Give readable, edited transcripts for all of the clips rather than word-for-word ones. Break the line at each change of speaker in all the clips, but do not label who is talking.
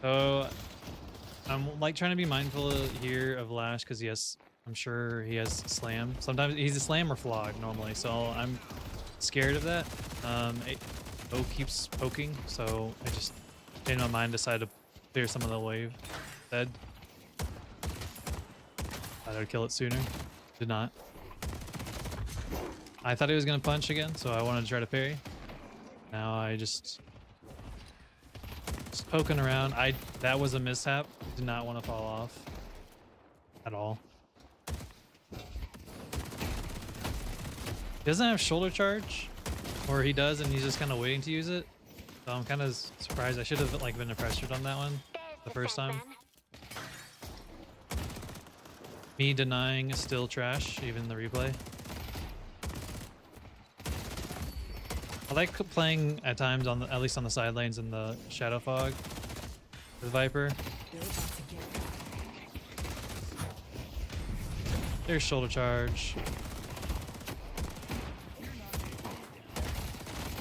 So I'm like trying to be mindful here of Lash because I'm sure he has slam. Sometimes he's a slam or flog normally, so I'm scared of that. O keeps poking, so I just in my mind decided to clear some of the wave. Dead. Thought I'd kill it sooner. Did not. I thought he was gonna punch again, so I wanted to try to parry. Now I just poking around. That was a mishap. Did not want to fall off at all. He doesn't have shoulder charge, or he does, and he's just kind of waiting to use it. So I'm kind of surprised. I should have like been pressured on that one the first time. Me denying is still trash, even the replay. I like playing at times on at least on the side lanes in the Shadow Fog with Viper. There's shoulder charge.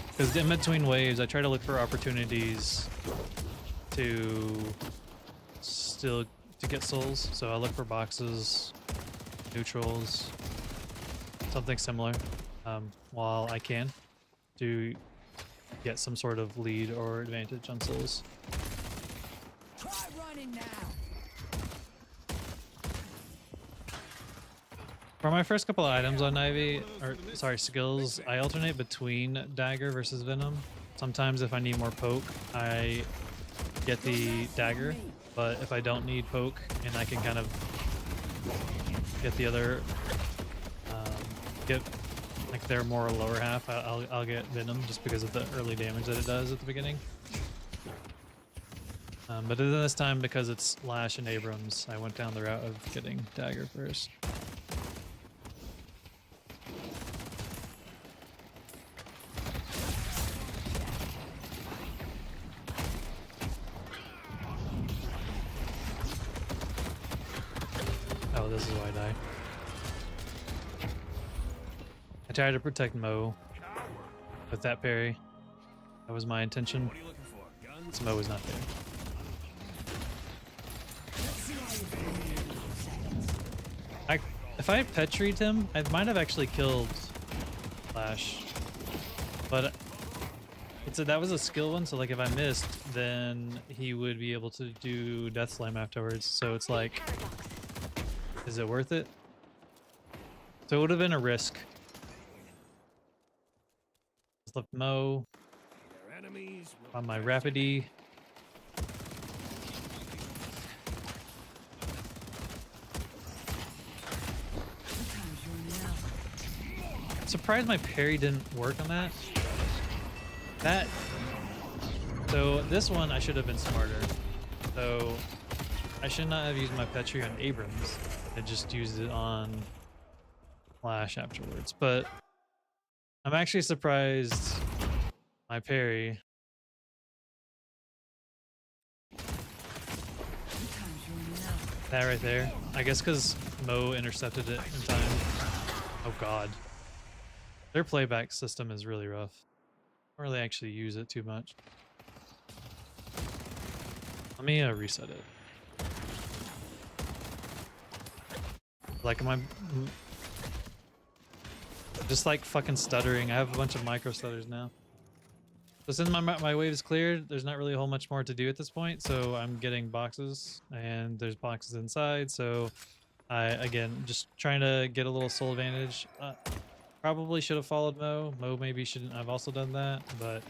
Because in between waves, I try to look for opportunities to get souls. So I look for boxes, neutrals, something similar, while I can, to get some sort of lead or advantage on souls.
Try running now.
For my first couple of items on Ivy, or sorry, skills, I alternate between dagger versus venom. Sometimes if I need more poke, I get the dagger, but if I don't need poke and I can kind of get the other, get like their more lower half, I'll get venom just because of the early damage that it does at the beginning. But then this time, because it's Lash and Abrams, I went down the route of getting dagger first. Oh, this is why I die. I tried to protect Mo with that parry. That was my intention. So Mo was not there. If I had Petried him, I might have actually killed Flash. But that was a skill one, so like if I missed, then he would be able to do Death Slam afterwards. So it's like, is it worth it? So it would have been a risk. Just left Mo on my Rapidy. Surprised my parry didn't work on that. So this one I should have been smarter. So I should not have used my Petri on Abrams. I just used it on Flash afterwards. But I'm actually surprised my parry. That right there. I guess because Mo intercepted it in time. Oh god. Their playback system is really rough. I don't really actually use it too much. Let me reset it. Like, am I just like fucking stuttering? I have a bunch of micro stutters now. So since my wave is cleared, there's not really a whole much more to do at this point. So I'm getting boxes, and there's boxes inside. So again, just trying to get a little soul advantage. Probably should have followed Mo. Mo maybe shouldn't have also done that, but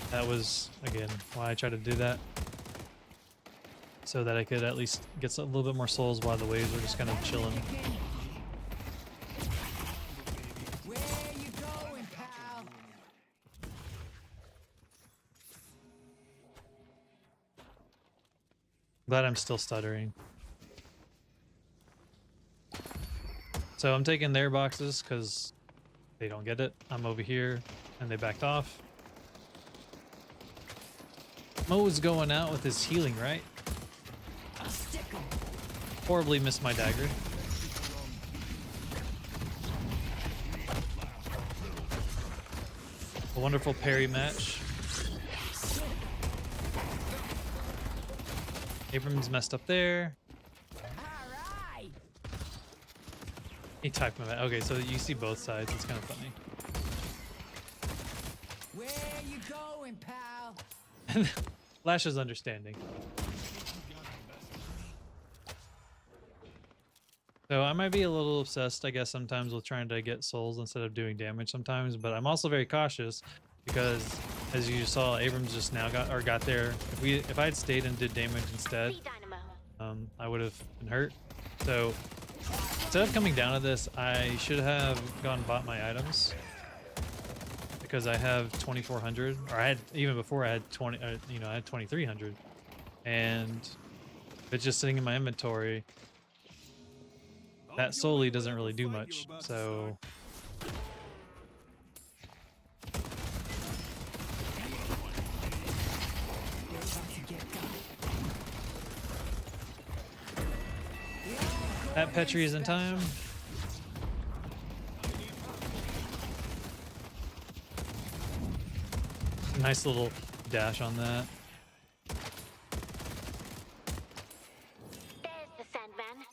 that was, again, why I tried to do that. So that I could at least get a little bit more souls while the waves were just kind of chilling.
Where you going, pal?
Glad I'm still stuttering. So I'm taking their boxes because they don't get it. I'm over here and they backed off. Mo's going out with his healing, right? Horribly missed my dagger. A wonderful parry match. Abrams messed up there.
Alright.
He typed my. Okay, so you see both sides. It's kind of funny.
Where you going, pal?
Flash is understanding. So I might be a little obsessed, I guess, sometimes with trying to get souls instead of doing damage sometimes, but I'm also very cautious because, as you saw, Abrams just now got there. If I had stayed and did damage instead, I would have been hurt. So instead of coming down to this, I should have gone and bought my items because I have 2,400, or I had even before I had 20. You know, I had 2,300, and if it's just sitting in my inventory, that solely doesn't really do much. So that Petri is in time. Nice little dash on that.
There's the Sandman.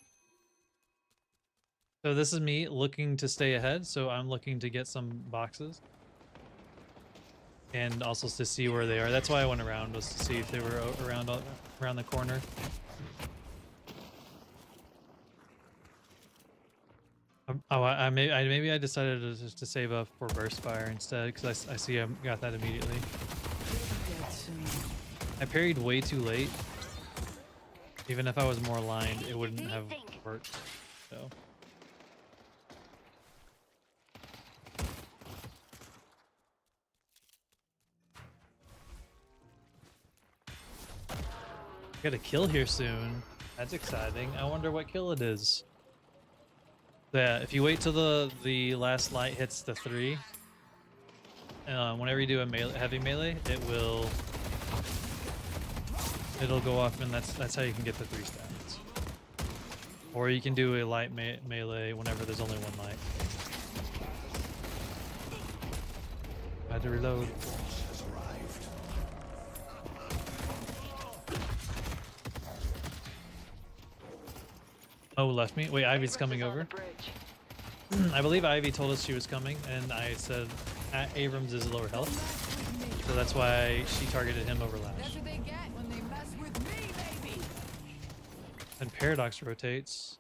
So this is me looking to stay ahead, so I'm looking to get some boxes. And also to see where they are. That's why I went around, was to see if they were around the corner. Maybe I decided to save up for burst fire instead, because I see I got that immediately. I parried way too late. Even if I was more aligned, it wouldn't have worked. So. Got a kill here soon. That's exciting. I wonder what kill it is. Yeah, if you wait till the last light hits the 3, whenever you do a heavy melee, it'll go off, and that's how you can get the 3 stats. Or you can do a light melee whenever there's only 1 light. I had to reload. Oh, left me? Wait, Ivy's coming over. I believe Ivy told us she was coming, and I said Abrams is lower health. So that's why she targeted him over Lash.
That's what they get when they mess with me, baby.
And Paradox rotates.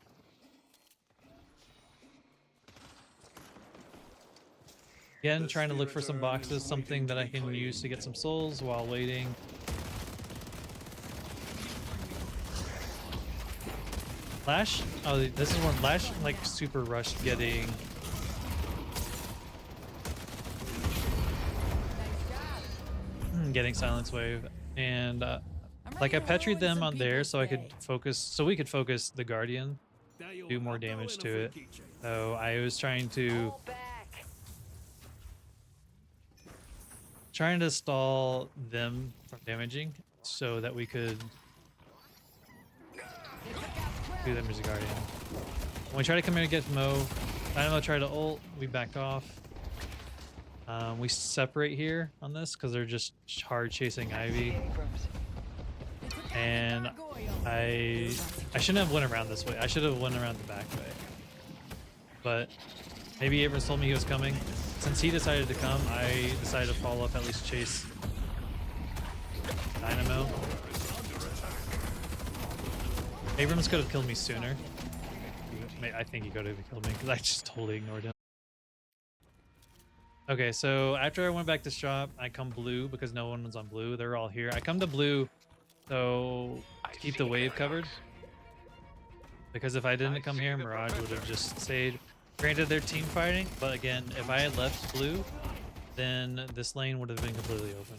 Again, trying to look for some boxes, something that I can use to get some souls while waiting. Lash? Oh, this is when Lash like super rushed getting. Getting Silence Wave, and like I petried them on there so I could focus, so we could focus the Guardian, do more damage to it. So I was trying to stall them from damaging so that we could do them as a Guardian. When we try to come in and get Mo, Dynamo tried to ult, we backed off. We separate here on this because they're just hard chasing Ivy. And I shouldn't have went around this way. I should have went around the back way. But maybe Abrams told me he was coming. Since he decided to come, I decided to follow up, at least chase Dynamo. Abrams could have killed me sooner. I think he could have killed me because I just totally ignored him. Okay, so after I went back to shop, I come blue because no one was on blue. They're all here. I come to blue so to keep the wave covered. Because if I didn't come here, Mirage would have just stayed. Granted, they're team fighting, but again, if I had left blue, then this lane would have been completely open.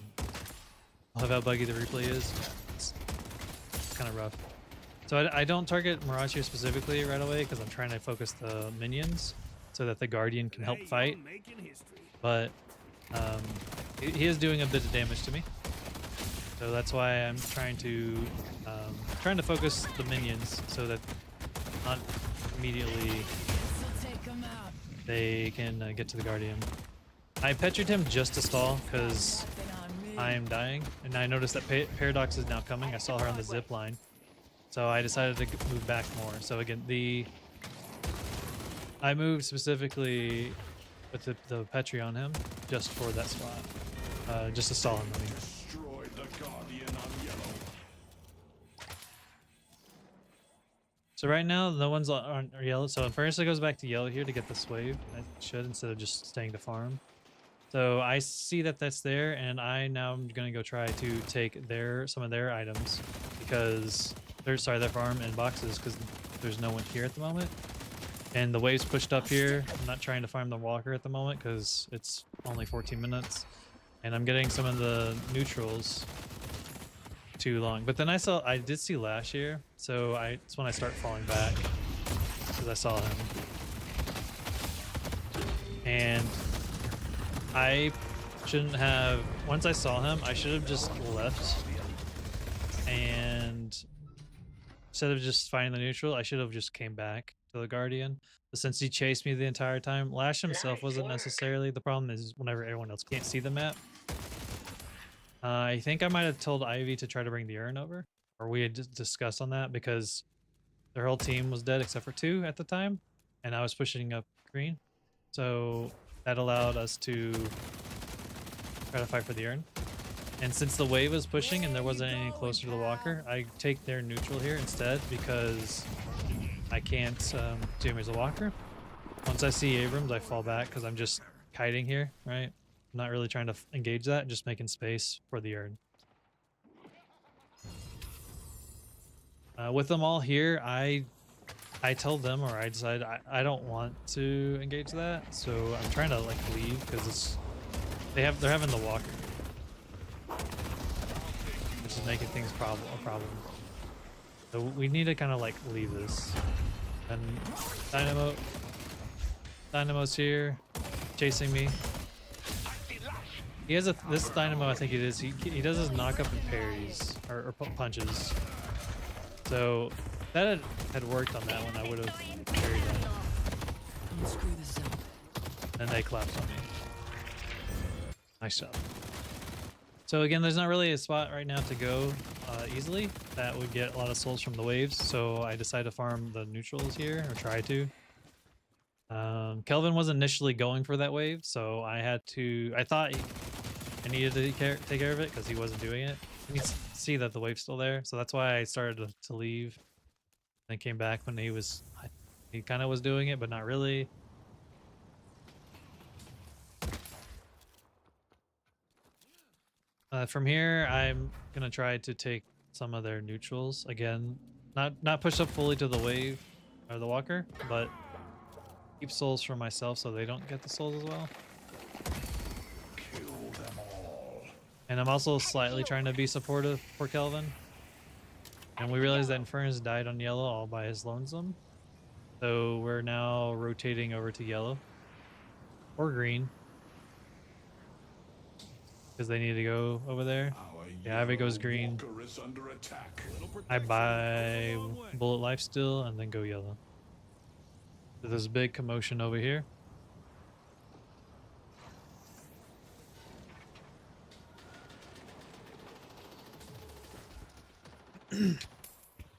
I love how buggy the replay is. It's kind of rough. So I don't target Mirage here specifically right away because I'm trying to focus the minions so that the Guardian can help fight. But he is doing a bit of damage to me, so that's why I'm trying to focus the minions so that not immediately they can get to the Guardian. I petried him just to stall because I am dying, and I noticed that Paradox is now coming. I saw her on the zip line, So I decided to move back more. So again, I moved specifically with the Petri on him just for that spot. Just to stall him. I mean.
Destroyed the Guardian on yellow.
So right now, no one's on yellow. So first it goes back to yellow here to get this wave. I should, instead of just staying to farm. So I see that that's there, and I now am gonna go try to take some of their items because their farm and boxes because there's no one here at the moment. And the wave's pushed up here. I'm not trying to farm the walker at the moment because it's only 14 minutes, and I'm getting some of the neutrals too long. But then I did see Lash here, so that's when I start falling back because I saw him. And I shouldn't have, once I saw him, I should have just left, and instead of just finding the neutral, I should have just came back to the Guardian. But since he chased me the entire time, Lash himself wasn't necessarily the problem. Is whenever everyone else can't see the map. I think I might have told Ivy to try to bring the urn over, or we had just discussed on that because their whole team was dead except for 2 at the time, and I was pushing up green. So that allowed us to try to fight for the urn. And since the wave was pushing and there wasn't any closer to the walker, I take their neutral here instead because I can't do him as a walker. Once I see Abrams, I fall back because I'm just kiting here, right? I'm not really trying to engage that, just making space for the urn. With them all here, I tell them, or I decide I don't want to engage that, so I'm trying to like leave because they're having the walker, which is making things a problem. So we need to kind of like leave this. And Dynamo's here, chasing me. He has this Dynamo, I think it is. He does his knock up and parries or punches. So that had worked on that one. I would have parried that.
Screw this up.
And they collapsed on me. Nice job. So again, there's not really a spot right now to go easily that would get a lot of souls from the waves. So I decided to farm the neutrals here, or try to. Kelvin was initially going for that wave, so I thought I needed to take care of it because he wasn't doing it. You can see that the wave's still there, so that's why I started to leave. Then came back when he kind of was doing it, but not really. From here, I'm gonna try to take some of their neutrals again. Not push up fully to the wave or the walker, but keep souls for myself so they don't get the souls as well.
Kill them all.
And I'm also slightly trying to be supportive for Kelvin. And we realized that Infernus died on yellow all by his lonesome. So we're now rotating over to yellow. Or green. Because they need to go over there. Yeah, Ivy goes green.
Walker is under attack.
I buy bullet life still and then go yellow. So there's a big commotion over here.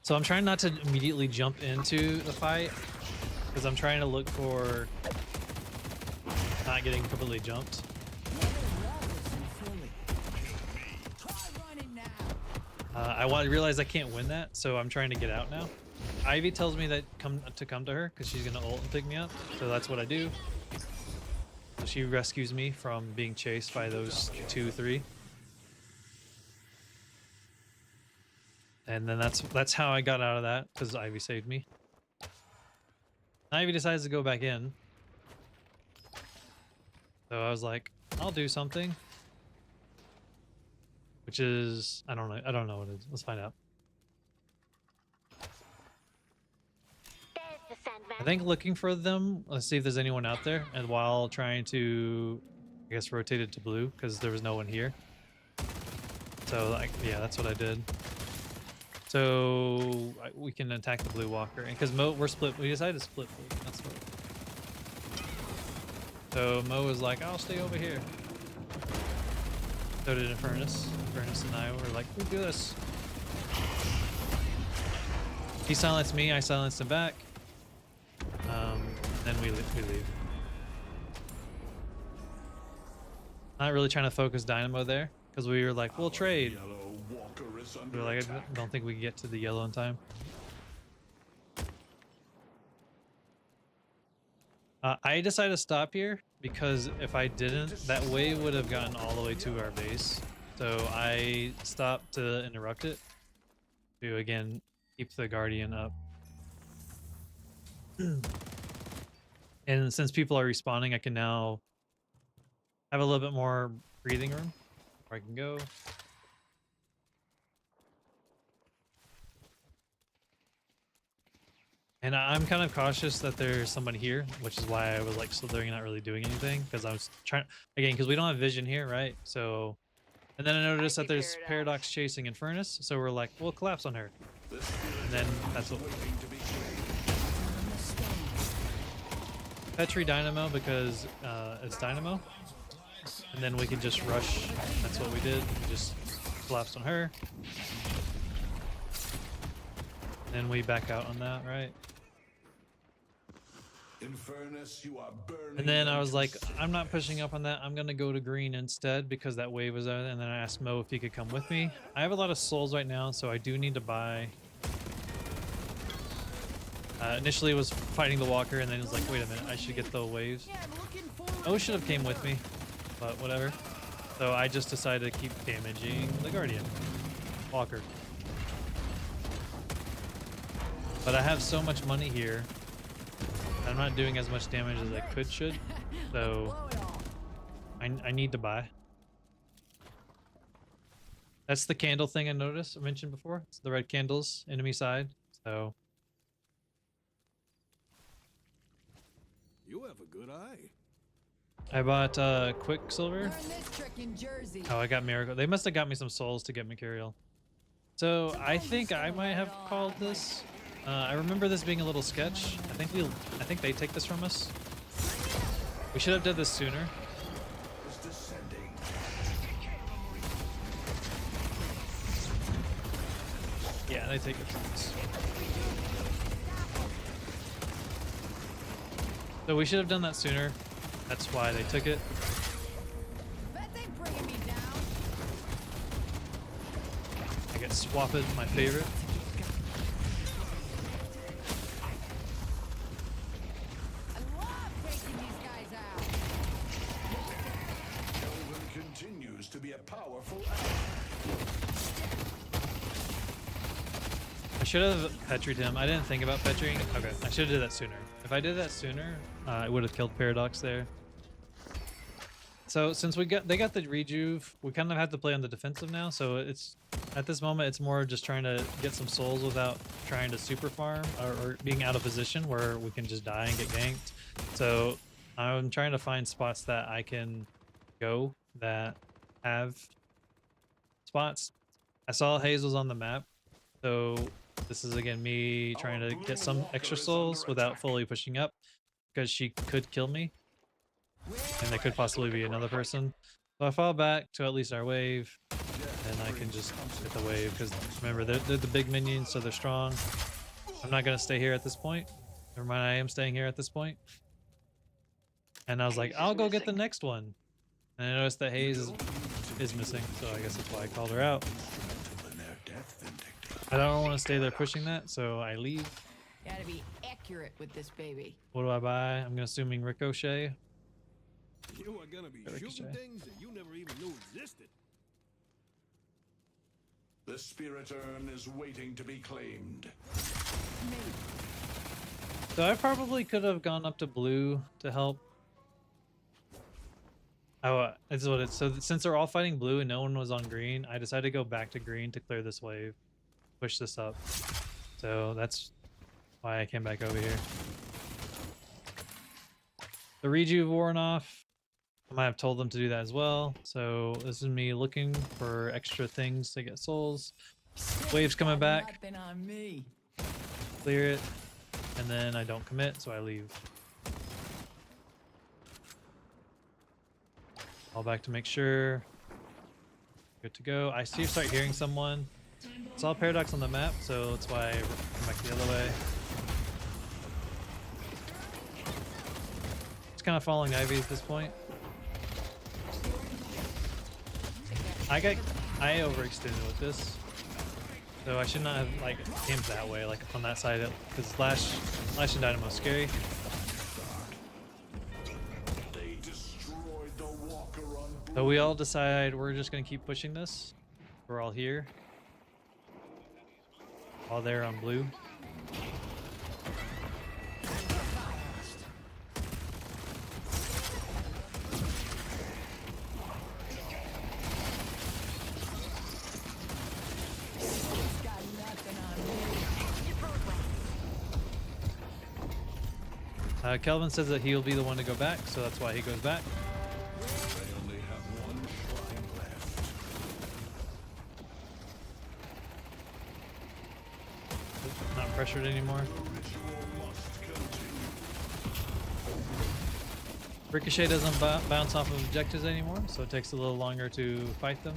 So I'm trying not to immediately jump into the fight because I'm trying to look for not getting completely jumped. I realize I can't win that, so I'm trying to get out now. Ivy tells me that come to her because she's gonna ult and pick me up, so that's what I do. So she rescues me from being chased by those 2-3. And then that's how I got out of that, because Ivy saved me. Ivy decides to go back in. So I was like, I'll do something. Which is, I don't know what it is. Let's find out. I think looking for them, let's see if there's anyone out there, and while trying to, I guess, rotate it to blue, because there was no one here. So, like, yeah, that's what I did. So we can attack the blue walker, and because we're split, we decided to split blue. That's what. So Mo was like, "I'll stay over here." So did Infernus. Infernus and I were like, "We do this." He silenced me, I silenced him back. Then we leave. Not really trying to focus Dynamo there because we were like, we'll trade.
Yellow walker is
We
under
were like, I
attack.
don't think we can get to the yellow in time. I decided to stop here because if I didn't, that wave would have gotten all the way to our base. So I stopped to interrupt it to, again, keep the Guardian up. And since people are respawning, I can now have a little bit more breathing room where I can go. And I'm kind of cautious that there's somebody here, which is why I was like slithering, not really doing anything, because I was trying, again, because we don't have vision here, right? So, and then I noticed that there's Paradox chasing Infernus, so we're like, we'll collapse on her. And then that's what Petri Dynamo, because it's Dynamo. And then we can just rush. That's what we did. We just collapsed on her. Then we back out on that, right?
Infernus, you are burning.
And then I
them
was
to
like, I'm not
cigarettes.
pushing up on that. I'm going to go to green instead because that wave was there. And then I asked Mo if he could come with me. I have a lot of souls right now, so I do need to buy. Initially it was fighting the walker, and then it was like, wait a minute, I should get the waves. Mo should have came with me, but whatever. So I just decided to keep damaging the Guardian walker. But I have so much money here. I'm not doing as much damage as I should. So I need to buy. That's the candle thing I mentioned before. It's the red candles, enemy side. So
You have a good eye.
I bought Quicksilver.
Learn this trick in Jersey.
Oh, I got Miracle. They must have got me some souls to get Mercurial. So I think I might have called this. I remember this being a little sketch. I think they take this from us. We should have done this sooner.
Is descending.
Yeah, they take it from us. So we should have done that sooner. That's why they took it.
Bet they bringing me down.
I get Swapped, my favorite.
I love taking these guys out.
Kelvin continues to be a powerful ally.
I should have Petried him. I didn't think about Petrying. Okay, I should have did that sooner. If I did that sooner, I would have killed Paradox there. So since they got the rejuve, we kind of have to play on the defensive now. So it's at this moment, it's more just trying to get some souls without trying to super farm or being out of position where we can just die and get ganked. So I'm trying to find spots that I can go that have spots. I saw Hazel's on the map, so this is again me trying to get some extra souls without fully pushing up because she could kill me. And there could possibly be another person. So I fall back to at least our wave, and I can just hit the wave because remember they're the big minions, so they're strong. I'm not gonna stay here at this point. Never mind, I am staying here at this point. And I was like, I'll go get the next one. And I noticed that Hayes is missing, so I guess that's why I called her out.
When their death vindictive.
I don't want to stay there pushing that, so I leave.
Gotta be accurate with this baby.
What do I buy? I'm assuming Ricochet.
You are gonna be
Ricochet.
shooting things that you never even knew existed.
The spirit urn is waiting to be claimed.
So I probably could have gone up to blue to help. Oh, this is what it's. So since they're all fighting blue and no one was on green, I decided to go back to green to clear this wave, push this up. So that's why I came back over here. The rejuve worn off. I might have told them to do that as well. So this is me looking for extra things to get souls. Wave's coming back.
Nothing on me.
Clear it, and then I don't commit, so I leave. All back to make sure. Good to go. I start hearing someone. Saw Paradox on the map, so that's why I come back the other way. Just kind of following Ivy at this point. I overextended with this, so I should not have like aimed that way, like on that side, because Slash and Dynamo scary.
They destroyed the walker on
So we all decide we're just gonna keep pushing this. We're all here, all there on blue.
Got nothing on me.
Kelvin says that he'll be the one to go back, so that's why he goes back.
They only have one shrine left.
Not pressured anymore.
Ritual must continue.
Ricochet doesn't bounce off of objectives anymore, so it takes a little longer to fight them.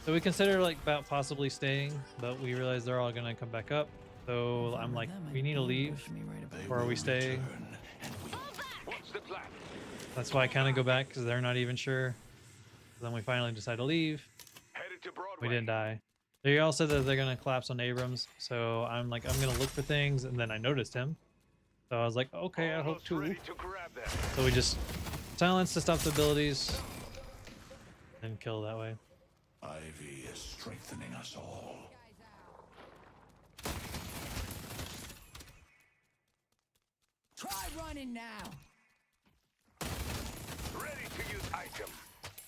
So we consider like about possibly staying, but we realize they're all gonna come back up. So I'm like, we need to leave, or are we staying?
What's the plan?
That's why I kind of go back, because they're not even sure. Then we finally decide to leave.
Headed to Broadway.
We didn't die. They all said that they're gonna collapse on Abrams, so I'm like, I'm gonna look for things, and then I noticed him. So I was like, okay, I hope
Almost
to.
ready to grab them.
So we just silence to stop the abilities, and kill that way.
Ivy is strengthening us all.
Try running now.
Ready to use item.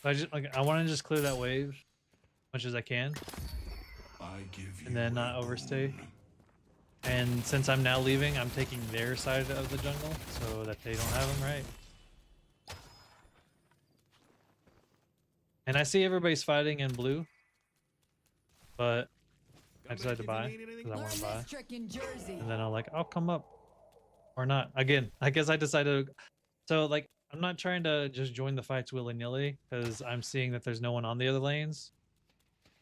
So I just like I want to just clear that wave as much as I can,
I give you
and then not
a
overstay.
boon.
And since I'm now leaving, I'm taking their side of the jungle so that they don't have them, right? And I see everybody's fighting in blue, but I decided to buy because I
Learn
want to buy.
this trick in Jersey.
And then I'm like, I'll come up or not. Again, I guess I decided. So like, I'm not trying to just join the fights willy-nilly because I'm seeing that there's no one on the other lanes.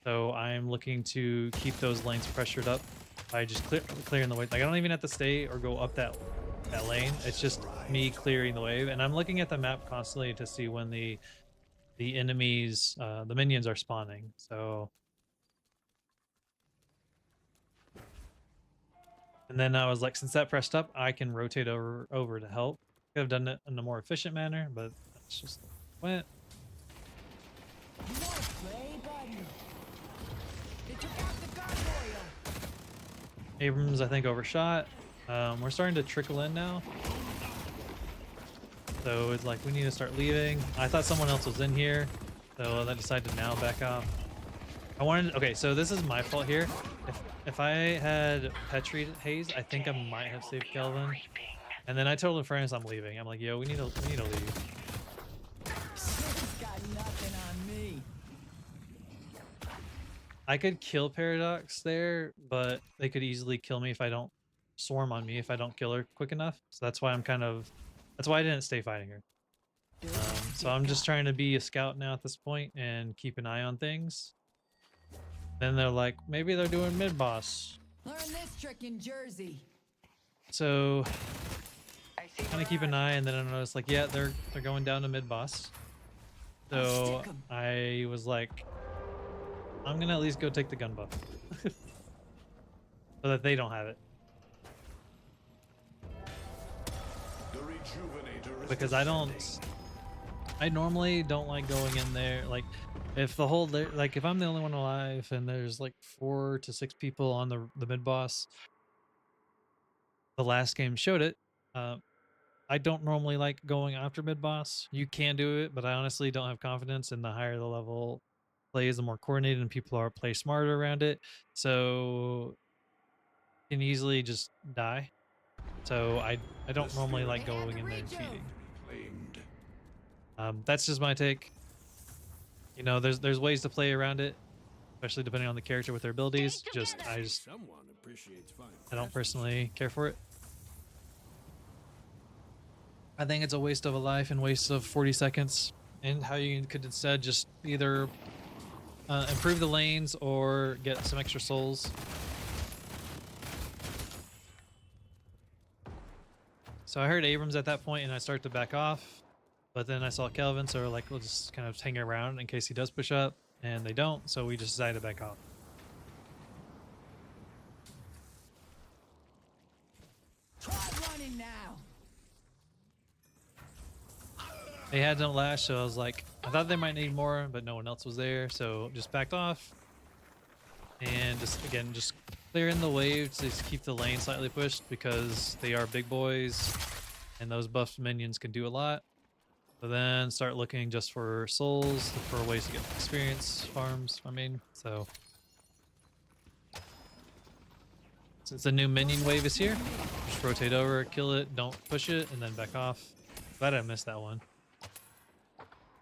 So I'm looking to keep those lanes pressured up by just clearing the way. Like I don't even have to stay or go up that lane. It's just me clearing the wave. And I'm looking at the map constantly to see when the enemies, the minions are spawning. So. And then I was like, since that pressed up, I can rotate over to help. Could have done it in a more efficient manner, but that's just went.
You wanna play, buddy? They took out the gargoyle.
Abrams, I think, overshot. We're starting to trickle in now. So it's like we need to start leaving. I thought someone else was in here, so I decided to now back off. I wanted. Okay, so this is my fault here. If I had Petri Haze, I think I might have saved Kelvin. And then I told friends I'm leaving. I'm like, yo, we need to leave.
Shit's got nothing on me.
I could kill Paradox there, but they could easily kill me if I don't swarm on me if I don't kill her quick enough. So that's why that's why I didn't stay fighting her. So I'm just trying to be a scout now at this point and keep an eye on things. Then they're like, maybe they're doing mid boss.
Learn this trick in Jersey.
So kind of keep an eye, and then I noticed like, yeah, they're going down to mid boss. So I was like, I'm gonna at least go take the gun buff so that they don't have it.
The rejuvenator is
Because
descending.
I normally don't like going in there. Like if if I'm the only one alive and there's like 4 to 6 people on the mid boss, the last game showed it. I don't normally like going after mid boss. You can do it, but I honestly don't have confidence in the higher the level plays, the more coordinated and people are play smarter around it. So you can easily just die. So I don't normally like going in there and cheating.
Claimed.
That's just my take. You know, there's ways to play around it, especially depending on the character with their abilities.
Someone appreciates fine.
I don't personally care for it. I think it's a waste of a life and waste of 40 seconds, and how you could instead just either improve the lanes or get some extra souls. So I heard Abrams at that point and I started to back off, but then I saw Kelvin, so we're like, we'll just kind of hang around in case he does push up, and they don't, so we just decided to back off.
Try running now.
They had no lash, so I was like, I thought they might need more, but no one else was there, so just backed off. And just, again, just clearing the wave to just keep the lane slightly pushed because they are big boys and those buffed minions can do a lot. So then start looking just for souls, look for ways to get experience farms, I mean. So since the new minion wave is here, just rotate over, kill it, don't push it, and then back off. Glad I missed that one.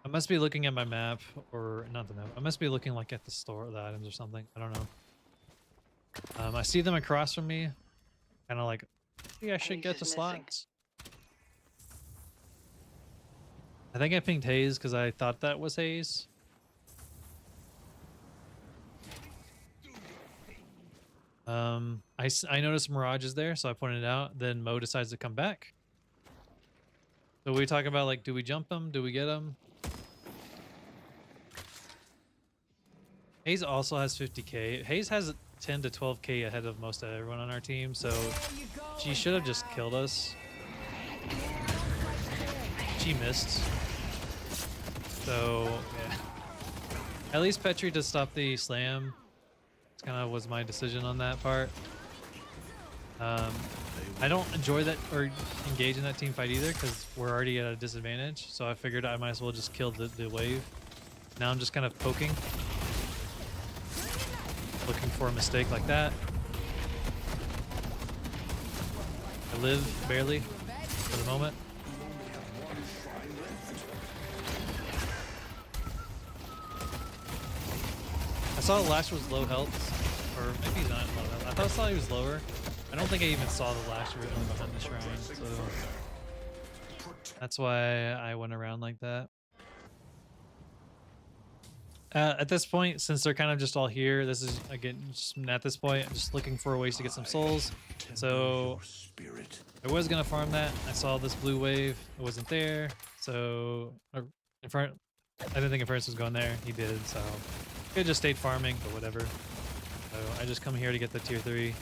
I must be looking at my map, or not the map. I must be looking like at the store, the items or something. I don't know. I see them across from me, kind of like, maybe I should get the slots. I think I pinged Haze because I thought that was Haze. I noticed Mirage is there, so I pointed it out. Then Mo decides to come back. So we talk about, like, do we jump him? Do we get him? Haze also has 50k. Haze has 10 to 12k ahead of most of everyone on our team, so she should have just killed us. She missed. So, yeah. At least Petri to stop the slam. It's kind of was my decision on that part. I don't enjoy that or engage in that team fight either because we're already at a disadvantage. So I figured I might as well just kill the wave. Now I'm just kind of poking. Looking for a mistake like that. I live barely for the moment. I saw Lash was low health, or maybe he's not low health. I thought he was lower. I don't think I even saw the Lash originally behind the shrine, so that's why I went around like that. At this point, since they're kind of just all here, this is, again, just at this point, I'm just looking for ways to get some souls. So I was going to farm that. I saw this blue wave. It wasn't there. So in front, I didn't think Inference was going there. He did, so could have just stayed farming, but whatever. So I just come here to get the tier 3.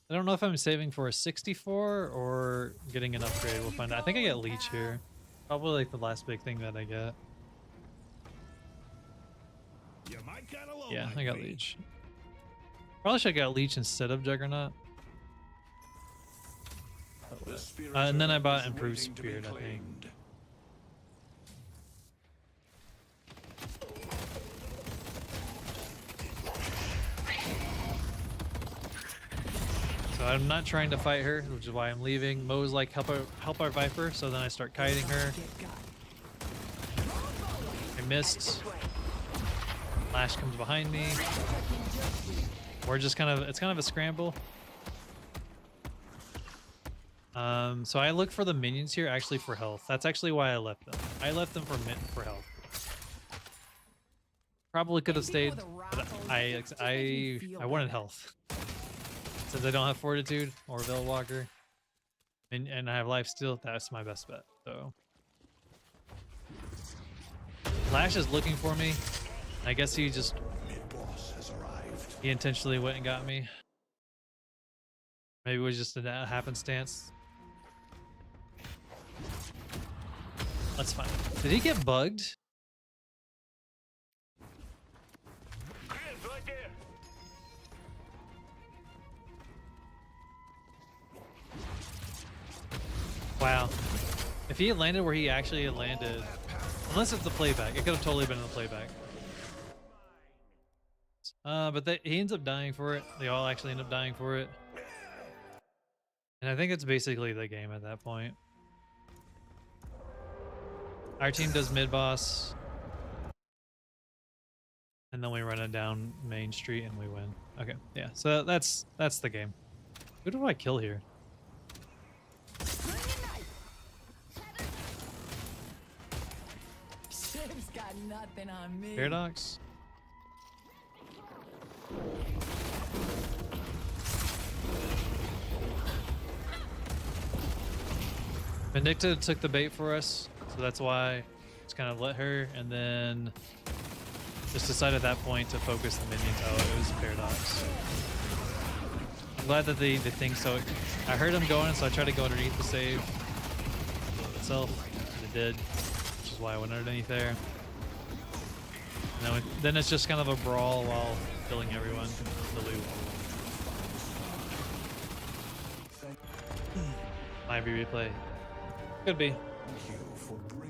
I don't know if I'm saving for a 64 or getting an upgrade. We'll find out. I think I get Leech here. Probably like the last big thing that I get. Yeah, I got Leech. Probably should have got Leech instead of Juggernaut. And then I bought Improved Spirit, I think. So I'm not trying to fight her, which is why I'm leaving. Mo's like, help our Viper, so then I start kiting her. I missed. Lash comes behind me. We're just kind of, it's kind of a scramble. So I look for the minions here actually for health. That's actually why I left them. I left them for health. Probably could have stayed, but I wanted health. Since I don't have Fortitude or Veilwalker, and I have life steal, that's my best bet. So Lash is looking for me. I guess he just he intentionally went and got me. Maybe it was just a happenstance. That's fine. Did he get bugged? Wow. If he had landed where he actually had landed, unless it's the playback, it could have totally been in the playback. But he ends up dying for it. They all actually end up dying for it. And I think it's basically the game at that point. Our team does mid boss. And then we run it down Main Street and we win. Okay, yeah. So that's the game. Who do I kill here?
They've got nothing on me.
Paradox. Vindicta took the bait for us, so that's why just kind of let her, and then just decided at that point to focus the minions. Oh, it was Paradox. I'm glad that they think so. I heard him going, so I tried to go underneath the save itself, and it did, which is why I went underneath there. And then it's just kind of a brawl while killing everyone. The loot. Might be replay. Could be.
Thank you for bringing